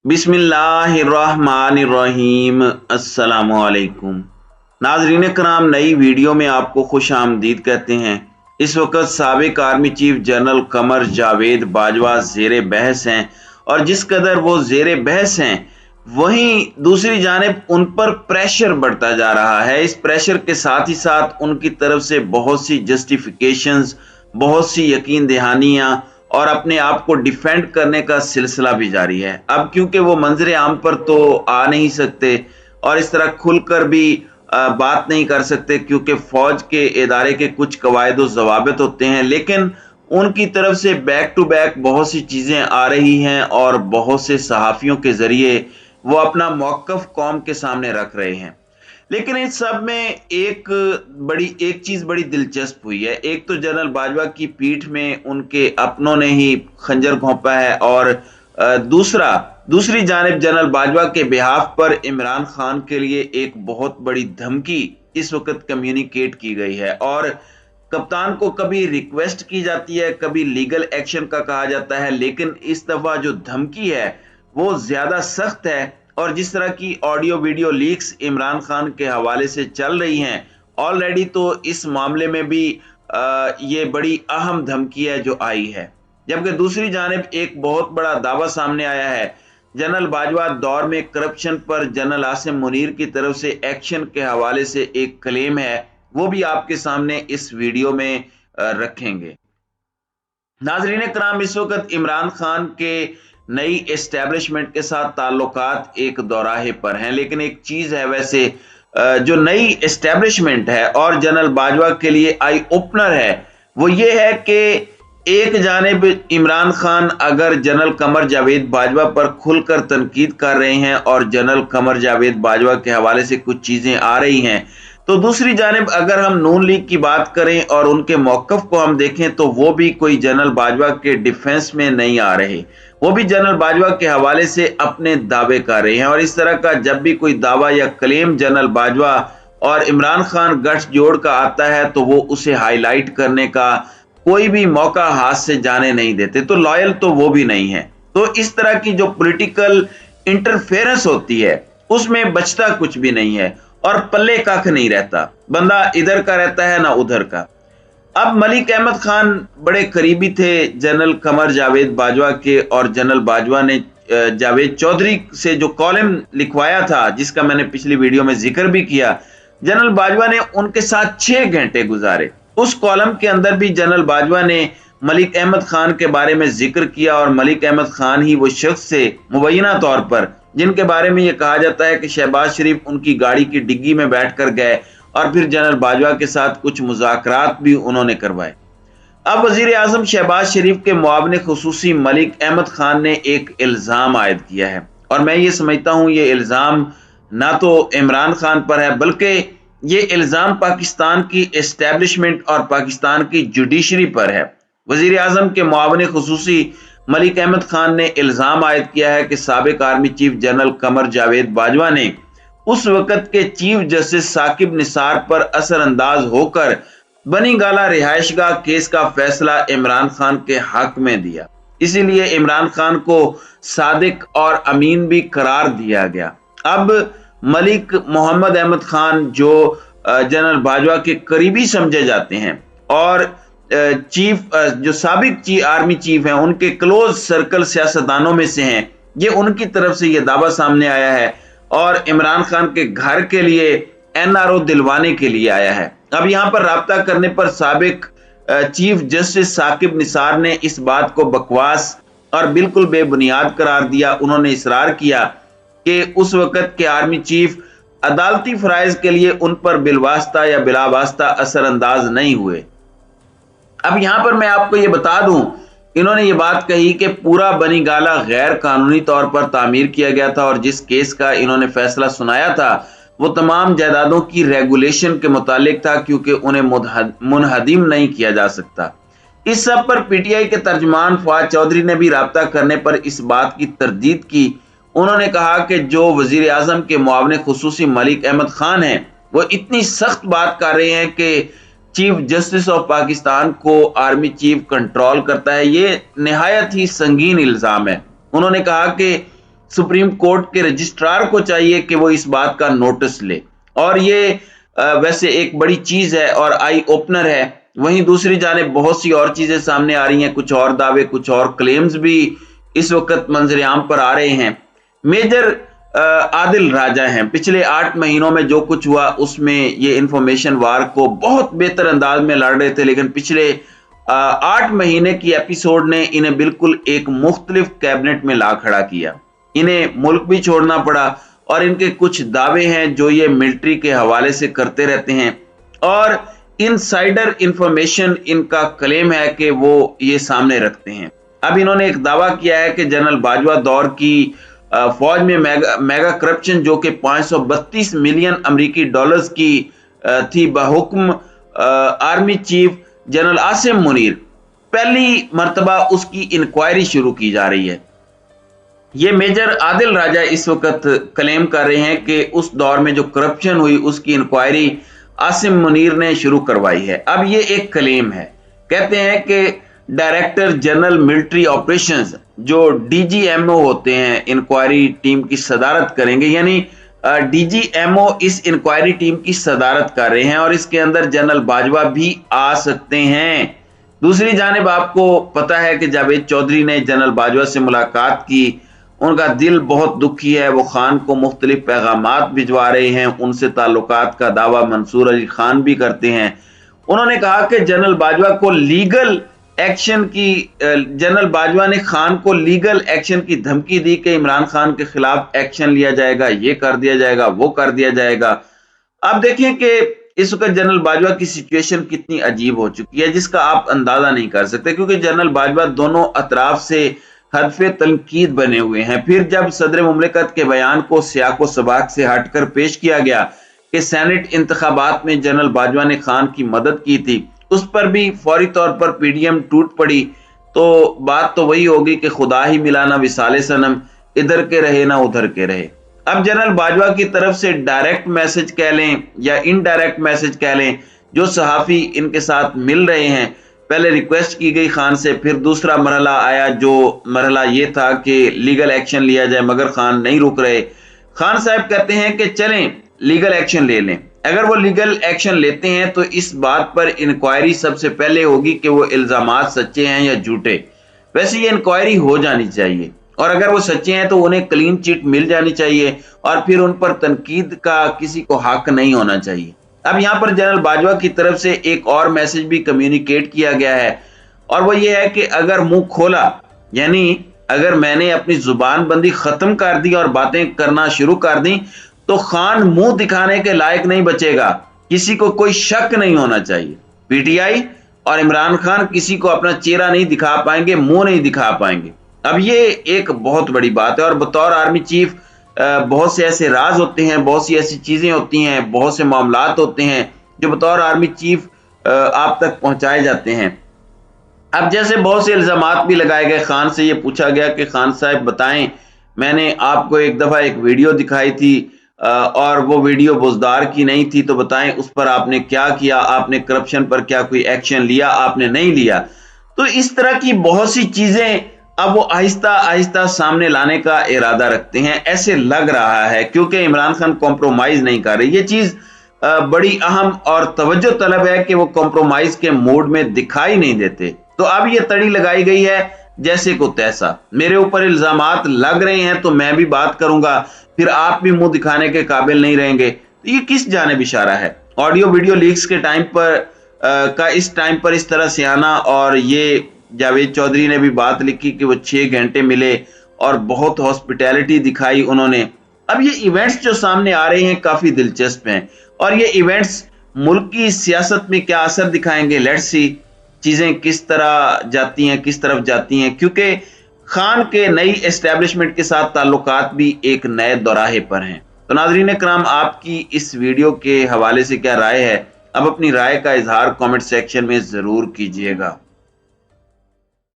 बिस्मिल्लाहिर्रहमानिर्रहीम। अस्सलामुअलैकुम नाजरीन कराम, नई वीडियो में आपको खुश आमदीद कहते हैं। इस वक्त साबिक army chief general Qamar Javed Bajwa जेर बहस हैं, और जिस कदर वो जेर बहस हैं वहीं दूसरी जानिब उन पर प्रेशर बढ़ता जा रहा है। इस प्रेशर के साथ ही साथ उनकी तरफ से बहुत सी जस्टिफिकेशंस, बहुत सी यकीन दहानियां और अपने आप को डिफेंड करने का सिलसिला भी जारी है। अब क्योंकि वो मंजर आम पर तो आ नहीं सकते और इस तरह खुलकर भी बात नहीं कर सकते, क्योंकि फौज के इदारे के कुछ कवायद ज़वाबित होते हैं, लेकिन उनकी तरफ से बैक टू बैक बहुत सी चीज़ें आ रही हैं और बहुत से सहाफ़ियों के ज़रिए वो अपना मौक़िफ़ कौम के सामने रख रहे हैं। लेकिन इस सब में एक चीज बड़ी दिलचस्प हुई है। एक तो जनरल बाजवा की पीठ में उनके अपनों ने ही खंजर घोंपा है, और दूसरी जानिब जनरल बाजवा के बिहाफ पर इमरान खान के लिए एक बहुत बड़ी धमकी इस वक्त कम्युनिकेट की गई है। और कप्तान को कभी रिक्वेस्ट की जाती है, कभी लीगल एक्शन का कहा जाता है, लेकिन इस दफा जो धमकी है वो ज्यादा सख्त है। और जिस तरह की audio video leaks Imran Khan के हवाले से चल रही हैं ऑलरेडी, तो इस मामले में भी ये बड़ी अहम धमकी है जो आई है। जबकि दूसरी जानिब एक बहुत बड़ा दावा सामने आया है। जनरल बाजवा दौर में करप्शन पर जनरल आसिम मुनीर की तरफ से एक्शन के हवाले से एक क्लेम है, वो भी आपके सामने इस वीडियो में रखेंगे। नाजरीन कराम, इस वक्त इमरान खान के नई एस्टेब्लिशमेंट के साथ ताल्लुकात एक दौराहे पर हैं, लेकिन एक चीज है वैसे जो नई एस्टेब्लिशमेंट है और जनरल बाजवा के लिए आई ओपनर है, वो ये है कि एक जानिब इमरान खान अगर जनरल कमर जावेद बाजवा पर खुलकर तनकीद कर रहे हैं और जनरल कमर जावेद बाजवा के हवाले से कुछ चीजें आ रही हैं, तो दूसरी जानिब अगर हम नून लीग की बात करें और उनके मौक़िफ़ को हम देखें तो वो भी कोई जनरल बाजवा के डिफेंस में नहीं आ रहे, वो भी जनरल बाजवा के हवाले से अपने दावे कर रहे हैं। और इस तरह का जब भी कोई दावा या क्लेम जनरल बाजवा और इमरान खान गठजोड़ का आता है तो वो उसे हाईलाइट करने का कोई भी मौका हाथ से जाने नहीं देते, तो लॉयल तो वो भी नहीं है। तो इस तरह की जो पॉलिटिकल इंटरफेरेंस होती है उसमें बचता कुछ भी नहीं है और पल्ले कख नहीं रहता, बंदा इधर का रहता है ना उधर का। अब मलिक अहमद खान बड़े करीबी थे जनरल कमर जावेद बाजवा के, और जनरल बाजवा ने जावेद चौधरी से जो कॉलम लिखवाया था, जिसका मैंने पिछली वीडियो में जिक्र भी किया, जनरल बाजवा ने उनके साथ 6 घंटे गुजारे। उस कॉलम के अंदर भी जनरल बाजवा ने मलिक अहमद खान के बारे में जिक्र किया, और मलिक अहमद खान ही वो शख्स से मुबैना तौर पर जिनके बारे में यह कहा जाता है कि शहबाज शरीफ उनकी गाड़ी की डिग्गी में बैठकर गए और फिर जनरल बाजवा के साथ कुछ मुज़ाकरात भी उन्होंने करवाए। अब वजीर आजम शहबाज शरीफ के मुआविन खुसूसी मलिक अहमद खान ने एक इल्जाम आयद किया है, और मैं ये समझता हूं ये इल्जाम ना तो इमरान खान पर है, बल्कि ये इल्जाम पाकिस्तान की एस्टेब्लिशमेंट और पाकिस्तान की जुडिशरी पर है। वजीर आजम के मुआविन खुसूसी मलिक अहमद खान ने इल्जाम आयद किया है कि साबिक army chief general Qamar Javed Bajwa ने उस वक्त के चीफ जस्टिस साकिब निसार पर असरअंदाज होकर बनी गाला रिहायशगाह केस का फैसला इमरान खान के हक में दिया। इसीलिए इमरान खान को सादिक और अमीन भी करार दिया गया। अब मलिक मोहम्मद अहमद खान जो जनरल बाजवा के करीबी समझे जाते हैं और जो साबिक आर्मी चीफ हैं उनके क्लोज सर्कल सियासतदानों में से हैं, ये उनकी तरफ से ये दावा सामने आया है और इमरान खान के घर के लिए एनआरओ दिलवाने के लिए आया है। अब यहां पर राब्ता करने पर साबिक चीफ जस्टिस साकिब निसार ने इस बात को बकवास और बिल्कुल बेबुनियाद करार दिया। उन्होंने इसरार किया कि उस वक्त के आर्मी चीफ अदालती फराइज के लिए उन पर बिलवास्ता या बिलावास्ता असरअंदाज नहीं हुए। अब यहां पर मैं आपको ये बता दूं, इन्होंने ये बात कही कि पूरा बनी गाला गैर कानूनी तौर पर तामीर किया गया था और जिस केस का इन्होंने फैसला सुनाया था वो तमाम जायदादों की रेगुलेशन के मुतालिक था, क्योंकि उन्हें मुनहदिम नहीं किया जा सकता। इस सब पर पीटीआई के तर्जमान फवाद चौधरी ने भी राब्ता करने पर इस बात की तरदीद की। उन्होंने कहा कि जो वजीर आजम के मुआविन खुसूसी मलिक अहमद खान हैं वो इतनी सख्त बात कर रहे हैं कि चीफ जस्टिस ऑफ पाकिस्तान को आर्मी चीफ कंट्रोल करता है, ये निहायत ही संगीन इल्जाम है। उन्होंने कहा कि सुप्रीम कोर्ट के रजिस्ट्रार को चाहिए कि वो इस बात का नोटिस ले। और ये वैसे एक बड़ी चीज है और आई ओपनर है। वहीं दूसरी जानिब बहुत सी और चीजें सामने आ रही हैं, कुछ और दावे, कुछ और क्लेम्स भी इस वक्त मंजर आम पर आ रहे हैं। मेजर आदिल राजा हैं। पिछले 8 महीनों में जो कुछ हुआ उसमें ये इंफॉर्मेशन वार को बहुत बेहतर अंदाज में लड़ रहे थे, लेकिन पिछले 8 महीने की एपिसोड ने इन्हें बिल्कुल एक मुख्तलिफ कैबिनेट में ला खड़ा किया। इन्हें मुल्क भी छोड़ना पड़ा और इनके कुछ दावे हैं जो ये मिलिट्री के हवाले से करते रहते हैं और इनसाइडर इंफॉर्मेशन इनका क्लेम है कि वो ये सामने रखते हैं। अब इन्होंने एक दावा किया है कि जनरल बाजवा दौर की फौज में मेगा करप्शन जो कि 532 मिलियन अमेरिकी डॉलर्स की थी, बहुक्म army chief general Asim Munir, पहली मर्तबा उसकी इंक्वायरी शुरू की जा रही है। ये मेजर आदिल राजा इस वक्त क्लेम कर रहे हैं कि उस दौर में जो करप्शन हुई उसकी इंक्वायरी आसिम मुनीर ने शुरू करवाई है। अब ये एक क्लेम है। कहते हैं कि डायरेक्टर जनरल मिलिट्री ऑपरेशंस जो डीजीएमओ होते हैं इंक्वायरी टीम की सदारत करेंगे, यानी डीजीएमओ इस इंक्वायरी टीम की सदारत कर रहे हैं और इसके अंदर जनरल बाजवा भी आ सकते हैं। दूसरी जानिब आपको पता है कि जावेद चौधरी ने जनरल बाजवा से मुलाकात की, उनका दिल बहुत दुखी है, वो खान को मुख्तलिफ पैगामात भिजवा रहे हैं, उनसे ताल्लुकात का दावा मंसूर अली खान भी करते हैं। उन्होंने कहा कि जनरल बाजवा को लीगल एक्शन की जनरल बाजवा ने खान को लीगल एक्शन की धमकी दी कि इमरान खान के खिलाफ एक्शन लिया जाएगा, ये कर दिया जाएगा, वो कर दिया जाएगा। अब देखें कि इस वक्त जनरल बाजवा की सिचुएशन कितनी अजीब हो चुकी है जिसका आप अंदाजा नहीं कर सकते, क्योंकि जनरल बाजवा दोनों अतराफ से हदफे तनकीद बने हुए हैं। फिर जब सदर मुमलिकत के बयान को सियाको सबाक से हटकर पेश किया गया कि सेनेट इंतखाबात में जनरल बाजवा ने खान की मदद की थी, उस पर भी फौरी तौर पर पीडीएम टूट पड़ी। तो बात तो वही होगी कि खुदा ही मिला ना विसाले सनम, इधर के रहे ना उधर के रहे। अब जनरल बाजवा की तरफ से डायरेक्ट मैसेज कह लें या इनडायरेक्ट मैसेज कह लें, जो सहाफी इनके साथ मिल रहे हैं, पहले रिक्वेस्ट की गई खान से, फिर दूसरा मरहला आया जो मरहला ये था कि लीगल एक्शन लिया जाए, मगर खान नहीं रुक रहे। खान साहब कहते हैं कि चलें लीगल एक्शन ले लें। अगर वो लीगल एक्शन लेते हैं तो इस बात पर इंक्वायरी सबसे पहले होगी कि वो इल्जामात सच्चे हैं या झूठे। वैसे ये इंक्वायरी हो जानी चाहिए और अगर वो सच्चे हैं तो उन्हें क्लीन चिट मिल जानी चाहिए और फिर उन पर तनकीद का किसी को हक नहीं होना चाहिए। अब यहाँ पर जनरल बाजवा की तरफ से एक और मैसेज भी कम्युनिकेट किया गया है और वो ये है कि अगर मुंह खोला, यानी अगर मैंने अपनी जुबान बंदी खत्म कर दी और बातें करना शुरू कर दी तो खान मुंह दिखाने के लायक नहीं बचेगा, किसी को कोई शक नहीं होना चाहिए। पीटीआई और इमरान खान किसी को अपना चेहरा नहीं दिखा पाएंगे, मुंह नहीं दिखा पाएंगे। अब ये एक बहुत बड़ी बात है और बतौर आर्मी चीफ बहुत से ऐसे राज होते हैं, बहुत सी ऐसी चीजें होती हैं, बहुत से मामलात होते हैं जो बतौर आर्मी चीफ आप तक पहुंचाए जाते हैं। अब जैसे बहुत से इल्जामात भी लगाए गए, खान से ये पूछा गया कि खान साहब बताएं, मैंने आपको एक दफा एक वीडियो दिखाई थी और वो वीडियो बुजदार की नहीं थी, तो बताएं उस पर आपने क्या किया, आपने करप्शन पर क्या कोई एक्शन लिया, आपने नहीं लिया। तो इस तरह की बहुत सी चीजें अब वो आहिस्ता आहिस्ता सामने लाने का इरादा रखते हैं, ऐसे लग रहा है, क्योंकि इमरान खान कॉम्प्रोमाइज नहीं कर रहे। ये चीज बड़ी अहम और तवज्जो तलब है कि वो कॉम्प्रोमाइज के मूड में दिखाई नहीं देते। तो अब ये तड़ी लगाई गई है जैसे को तैसा, मेरे ऊपर इल्जामात लग रहे हैं तो मैं भी बात करूंगा, फिर आप भी मुंह दिखाने के काबिल नहीं रहेंगे। तो ये किस जानिब इशारा है? ऑडियो वीडियो लीक्स के टाइम पर इस टाइम पर इस तरह से आना, और ये जावेद चौधरी ने भी बात लिखी कि वो 6 घंटे मिले और बहुत हॉस्पिटैलिटी दिखाई उन्होंने। अब ये इवेंट्स जो सामने आ रहे हैं काफी दिलचस्प हैं और ये इवेंट्स मुल्क की सियासत में क्या असर दिखाएंगे, लेट्स सी चीजें किस तरह जाती हैं, किस तरफ जाती हैं, क्योंकि खान के नई एस्टेब्लिशमेंट के साथ ताल्लुकात भी एक नए दौराहे पर हैं। तो नाज़रीन कराम, आपकी इस वीडियो के हवाले से क्या राय है? अब अपनी राय का इजहार कमेंट सेक्शन में जरूर कीजिएगा।